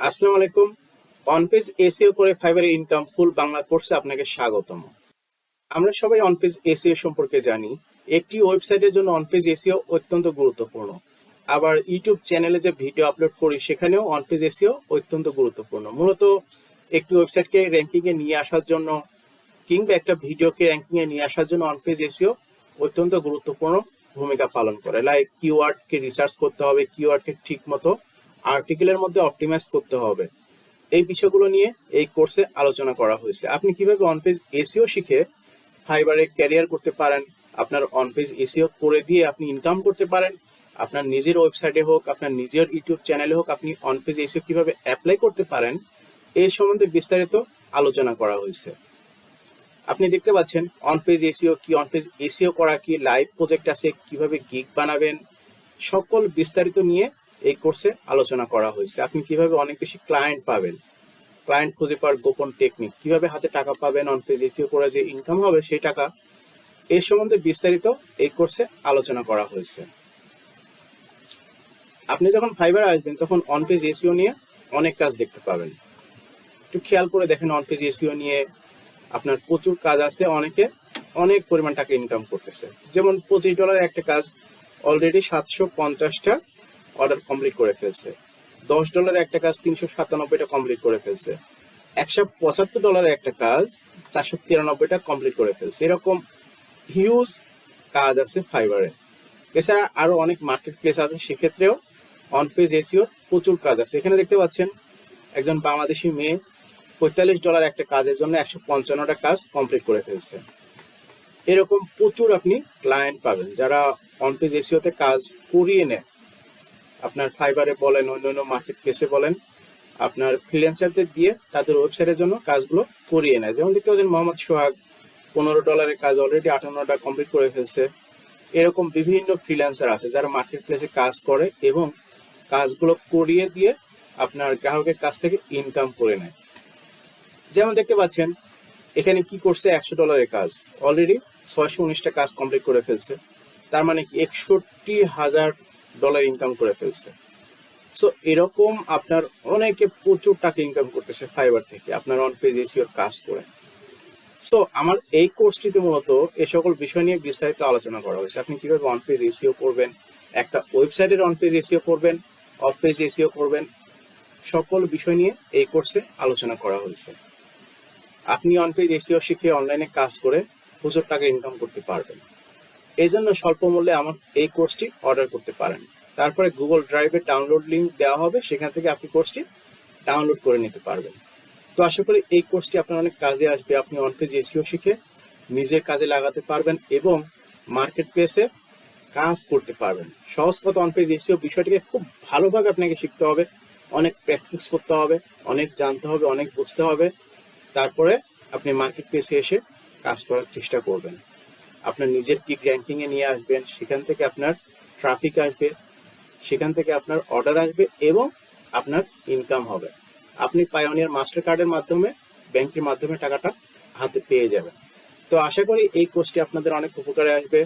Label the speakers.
Speaker 1: আসসালামু আলাইকুম। অনপেজ এসইও করে ফাইবারে ইনকাম ফুল বাংলা কোর্সে আপনাকে স্বাগতম। আমরা সবাই অনপেজ এসইও সম্পর্কে জানি। একটি ওয়েবসাইটের জন্য অনপেজ এসইও অত্যন্ত গুরুত্বপূর্ণ। আবার ইউটিউব চ্যানেলে যে ভিডিও আপলোড করি সেখানেও অনপেজ এসইও অত্যন্ত গুরুত্বপূর্ণ। মূলত একটি ওয়েবসাইটকে র্যাঙ্কিংয়ে নিয়ে আসার জন্য কিংবা একটা ভিডিওকে র্যাঙ্কিংয়ে নিয়ে আসার জন্য অনপেজ এসইও অত্যন্ত গুরুত্বপূর্ণ ভূমিকা পালন করে। লাইক কিওয়ার্ডকে রিসার্চ করতে হবে, কিওয়ার্ডকে ঠিক মতো আর্টিকেলের মধ্যে অপটিমাইজ করতে হবে। এই বিষয়গুলো নিয়ে এই কোর্সে আলোচনা করা হয়েছে। আপনি কিভাবে অনপেজ এসইও শিখে ফাইবারে ক্যারিয়ার করতে পারেন, আপনার অনপেজ এসইও করে দিয়ে আপনি ইনকাম করতে পারেন, আপনার নিজের ওয়েবসাইটে হোক, আপনার নিজের ইউটিউব চ্যানেলে হোক, আপনি অনপেজ এসইও কিভাবে অ্যাপ্লাই করতে পারেন, এই সম্বন্ধে বিস্তারিত আলোচনা করা হয়েছে। আপনি দেখতে পাচ্ছেন অনপেজ এসইও কি, অনপেজ এসইও করা কি, লাইভ প্রজেক্ট আছে, কিভাবে গিগ বানাবেন, সকল বিস্তারিত নিয়ে এই কোর্সে আলোচনা করা হয়েছে। আপনি কিভাবে অনেক বেশি ক্লায়েন্ট পাবেন, ক্লায়েন্ট খুঁজে পাওয়ার গোপন টেকনিক, কিভাবে হাতে টাকা পাবেন, অনপেজ এসইও করে যে ইনকাম হবে সেই টাকা, এই সম্বন্ধে বিস্তারিত এই কোর্সে আলোচনা করা হয়েছে। আপনি যখন ফাইবারে আসবেন তখন অনপেজ এসইও নিয়ে অনেক কাজ দেখতে পাবেন। একটু খেয়াল করে দেখেন, অনপেজ এসইও নিয়ে আপনার প্রচুর কাজ আছে, অনেকে অনেক পরিমাণ টাকা ইনকাম করতেছে। যেমন $25 একটা কাজ অলরেডি 750টা অর্ডার কমপ্লিট করে ফেলছে। $10 একটা কাজ 397টা কমপ্লিট করে ফেলছে। $175 একটা কাজ 493টা কমপ্লিট করে ফেলছে। এরকম হিউজ কাজ আছে ফাইবারে। এছাড়া আরো অনেক মার্কেট প্লেস আছে, সেক্ষেত্রেও অনপেজ এসইওর প্রচুর কাজ আছে। এখানে দেখতে পাচ্ছেন একজন বাংলাদেশি মেয়ে $45 একটা কাজের জন্য 155টা কাজ কমপ্লিট করে ফেলছে। এরকম প্রচুর আপনি ক্লায়েন্ট পাবেন যারা অনপেজ এসইওতে কাজ করিয়ে নেয়। আপনার ফাইবারে বলেন, অন্যান্য মার্কেট প্লেসে বলেন, আপনার ফ্রিল্যান্সারদের দিয়ে তাদের ওয়েবসাইটের জন্য কাজগুলো করিয়ে নেয়। যেমন দেখতে পাচ্ছেন মোহাম্মদ সোহাগ $15 কাজ অলরেডি 58টা কমপ্লিট করে ফেলছে। এরকম বিভিন্ন ফ্রিল্যান্সার আছে যারা মার্কেট প্লেসে কাজ করে এবং কাজগুলো করিয়ে দিয়ে আপনার গ্রাহকের কাছ থেকে ইনকাম করে নেয়। যেমন দেখতে পাচ্ছেন এখানে কি করছে, $100 কাজ অলরেডি 619টা কাজ কমপ্লিট করে ফেলছে। তার মানে কি $61,000 ইনকাম করে ফেলছে। সো এরকম আপনার অনেকে প্রচুর টাকা ইনকাম করতেছে ফাইবার থেকে আপনার অনপেজ এসইওর কাজ করে। সো আমার এই কোর্সটিতে মূলত এই সকল বিষয় নিয়ে বিস্তারিত আলোচনা করা হয়েছে। আপনি কিভাবে অনপেজ এসইও করবেন, একটা ওয়েবসাইটের অনপেজ এসইও করবেন, অফ পেজ এসইও করবেন, সকল বিষয় নিয়ে এই কোর্সে আলোচনা করা হয়েছে। আপনি অনপেজ এসইও শিখে অনলাইনে কাজ করে প্রচুর টাকা ইনকাম করতে পারবেন। এই জন্য স্বল্প মূল্যে আমার এই কোর্সটি অর্ডার করতে পারেন। তারপরে গুগল ড্রাইভে ডাউনলোড লিঙ্ক দেওয়া হবে, সেখান থেকে আপনি কোর্সটি ডাউনলোড করে নিতে পারবেন। তো আশা করি এই কোর্সটি আপনার অনেক কাজে আসবে। আপনি অনপেজ এসইও শিখে নিজের কাজে লাগাতে পারবেন এবং মার্কেট প্লেসে কাজ করতে পারবেন। সহজ কথা, অনপেজ এসইও বিষয়টিকে খুব ভালোভাবে আপনাকে শিখতে হবে, অনেক প্র্যাকটিস করতে হবে, অনেক জানতে হবে, অনেক বুঝতে হবে। তারপরে আপনি মার্কেট প্লেসে এসে কাজ করার চেষ্টা করবেন। আপনার নিজের গিগ র্যাঙ্কিংয়ে নিয়ে আসবেন, সেখান থেকে আপনার ট্রাফিক আসবে, সেখান থেকে আপনার অর্ডার আসবে এবং আপনার ইনকাম হবে। আপনি পায়োনিয়ার মাস্টার কার্ডের মাধ্যমে, ব্যাংকের মাধ্যমে টাকাটা হাতে পেয়ে যাবেন। তো আশা করি এই কোর্সটি আপনাদের অনেক উপকারে আসবে।